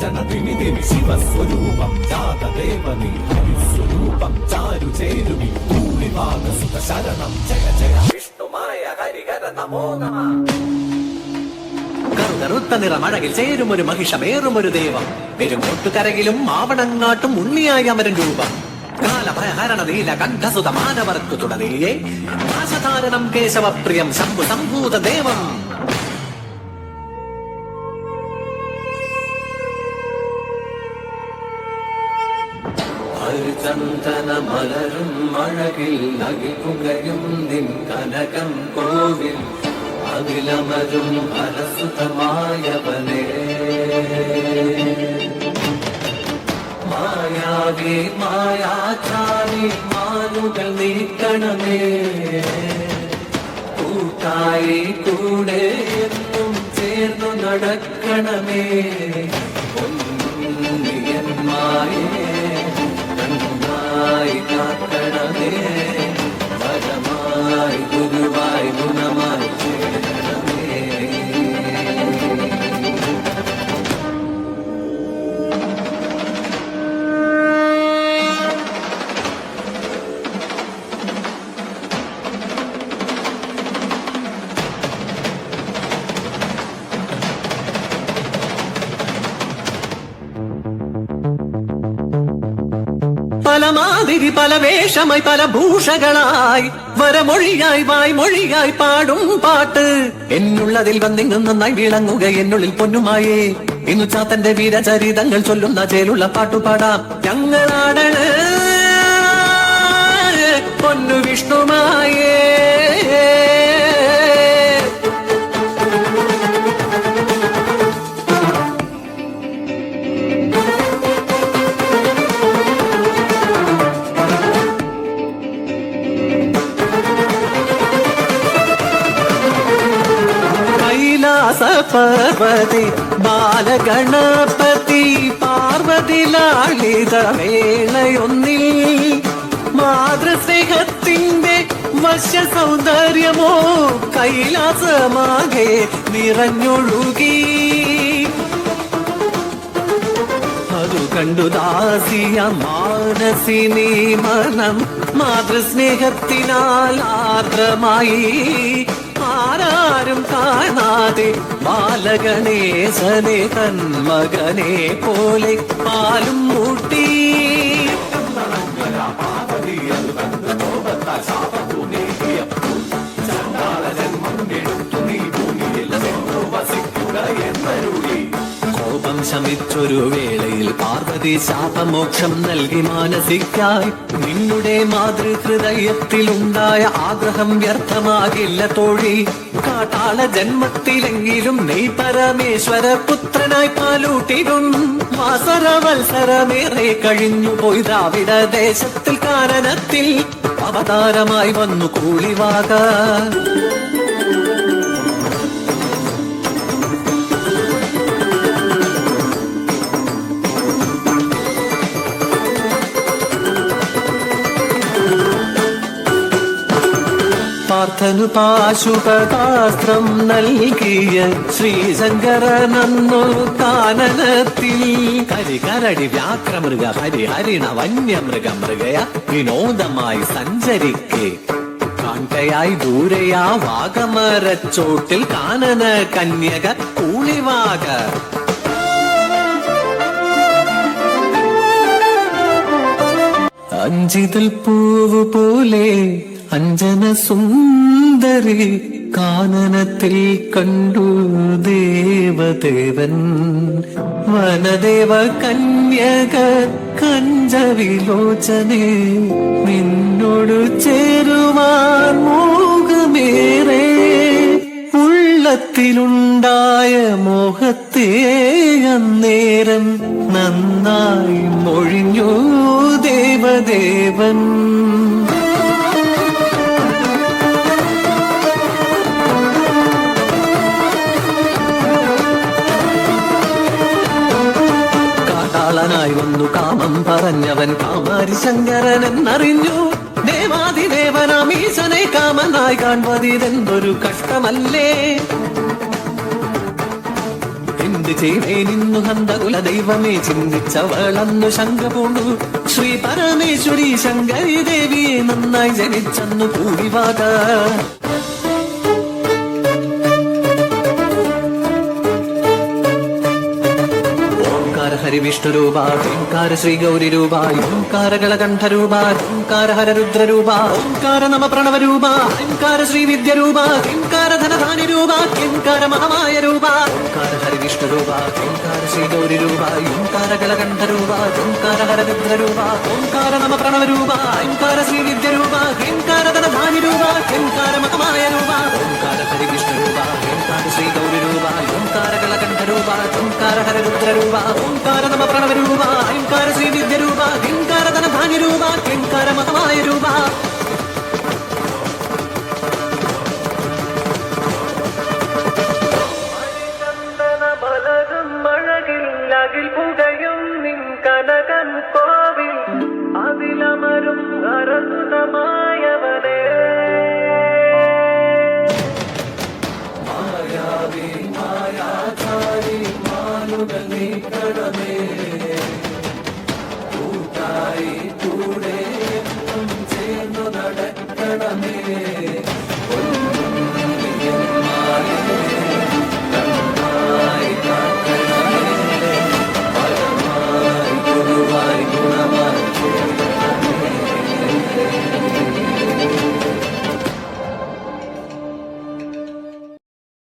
ജനതിമിതിമി ശിവസ്വരൂപം ജാതദേവനി ഹരിസ്വരൂപം ചാരു ചേരുമി ഭൂരിഭാഗസുത ശരണം ജയ ജയ വിഷ്ണുമായ ഹരിഹര നമോ നമഃ. കറുകറുത്ത നിറമഴകിൽ ചേരും ഒരു മഹിഷമേറും ഒരു ദൈവം പെരുംകൊട്ടുകരകിലും മാവണങ്ങാട്ടും ഉണ്ണിയായി അമരൻ രൂപം കാലഭയഹരണ നീല കണ്ഠസുത മാനവർക്കു തുടങ്ങിയേ നാശധാരണം കേശവപ്രിയം ശംഭു സംഭൂത ദേവം. ചന്ദന മലരും മഴകിൽ അകിൽപുകയും നിൻ കനകം കോവിൽ അകിലമരും ഫലസുതമായവനേ മായാവി മായാചാരി മാനുകൾ നീക്കണമേ കൂട്ടായി കൂടെ എന്നും ചേർന്നു നടക്കണമേ പൊന്നിയന്മായേ കണ്ണായി കാക്കണമേ വരമായി ഗുരുവായി ഗുണമായി ചേരണമേ. പല മാതിരി പല വേഷമായി പല ഭൂഷകളായി വരമൊഴിയായി വായ്മൊഴിയായി പാടും പാട്ട് എന്നുള്ളതിൽ വന്നിങ്ങു നന്നായി വിളങ്ങുക എന്നുള്ളിൽ പൊന്നുമായേ ഇന്നു ചാത്തന്റെ വീരചരിതങ്ങൾ ചൊല്ലുന്ന ചേലുള്ള പാട്ടുപാടാം ഞങ്ങളാടണ് പൊന്നു വിഷ്ണുമായേ. പാർവതി ബാലഗണപതി പാർവതി ലാളിത വേളയൊന്നിൽ മാതൃസ്നേഹത്തിന്റെ വശ്യ സൗന്ദര്യമോ കൈലാസമാകെ നിറഞ്ഞൊഴുകി അതു കണ്ടു ദാസിയ മാനസിനി മനം മാതൃസ്നേഹത്തിനാൽ ആർദ്രമായി ആരാരും കാണാതെ ബാലഗണേശനെ തൻ മകനെ പോലെ പാലും മൂട്ടി കോപം ശമിച്ചൊരു വേളയിൽ പാർവതി ശാപമോക്ഷം നൽകി മാനസിക്കായി നിന്നുടെ മാതൃഹൃദയത്തിലുണ്ടായ ആഗ്രഹം വ്യർത്ഥമാകില്ല തോഴി കാട്ടാള ജന്മത്തിലെങ്കിലും നീ പരമേശ്വര പുത്രനായി പാലൂട്ടിടും വാസരവത്സരമേറെ കഴിഞ്ഞു പോയി ദ്രാവിഡ ദേശത്തിൽ കാനനത്തിൽ അവതാരമായി വന്നു കൂളിവാക പാർത്ഥനു പാശുപതാസ്ത്രം നൽകിയ ശ്രീശങ്കരനന്നു കാനനത്തിൽ കരികരടി വ്യാക്രമൃഗ ഹരിഹരിണ വന്യമൃഗ മൃഗയ വിനോദമായി സഞ്ചരിക്കെ കാൺകയായി ദൂരയാ വാഗമരച്ചോട്ടിൽ കാനന കന്യക കൂളിവാക അഞ്ചിതൽ പൂവ് പോലെ അഞ്ജന സുന്ദരി കാനനത്തിൽ കണ്ടു ദേവദേവൻ വനദേവ കന്യക കഞ്ചവിലോചനെ നിന്നോട് ചേരുവാൻ മോഹമേറെ ഉള്ളത്തിലുണ്ടായ മോഹത്തെ അന്നേരം നന്നായി മൊഴിഞ്ഞു ദേവദേവൻ ായി വന്നു കാമം പറഞ്ഞവൻ കാമാരി ശങ്കരൻ എന്നറിഞ്ഞു ദേവാദിദേവനാമീശനെ കാമനായി കാൺവതിതെന്തൊരു കഷ്ടമല്ലേ എന്ത് ചെയ്തേ നിന്നു ഹന്തകുല ദൈവമേ ചിന്തിച്ചവളന്നു ശങ്ക പൂണ്ടു ശ്രീ പരമേശ്വരി ശങ്കരി ദേവിയെ നന്നായി ജനിച്ചന്നു കൂടിവാക ഹരി വിഷ്ണു രൂപ ഓംകാര ശ്രീ ഗൗരി രൂപ ഓംകാര ഗളകണ്ഠ രൂപ ഓംകാര ഹര രുദ്ര രൂപ ഓംകാര നമ പ്രണവ രൂപ ഓംകാര ശ്രീ വിദ്യ രൂപ ഓംകാര ധനധാനി രൂപ ഓംകാര മഹാമായ രൂപ ഓംകാര ഹരി വിഷ്ണു രൂപ ഓംകാര ശ്രീ ഗൗരി രൂപ ഓംകാര ഗളകണ്ഠ രൂപ ഓംകാര ഹര രുദ്ര രൂപ ഓംകാര നമ പ്രണവ രൂപ ഓംകാര ശ്രീ വിദ്യ രൂപ ഓംകാര ധനധാനി രൂപ ഓംകാര മഹാമായ രൂപ ഓംകാര ഹരി വിഷ്ണു രൂപ ഓംകാര ശ്രീ ഗൗരി രൂപ ഓംകാര ഗളകണ്ഠ രൂപ ഓംകാര ഹര രുദ്ര രൂപ ഓംകാര നമ പ്രണവ രൂപ ഓംകാര ശ്രീ വിദ്യ രൂപ ഓംകാര ധനധാന്യ രൂപ ഓംകാര മഹമായ രൂപ മഴകിൽ പുകയും നിൻ കനകൻ കോവിൽ അതിലമരും അരസുതമായവനേ മായാവി മായാചാരി മാനുകൾ നീ കടമേ കൂട്ടായി കൂടെ ചേർന്നു നടക്കണമേ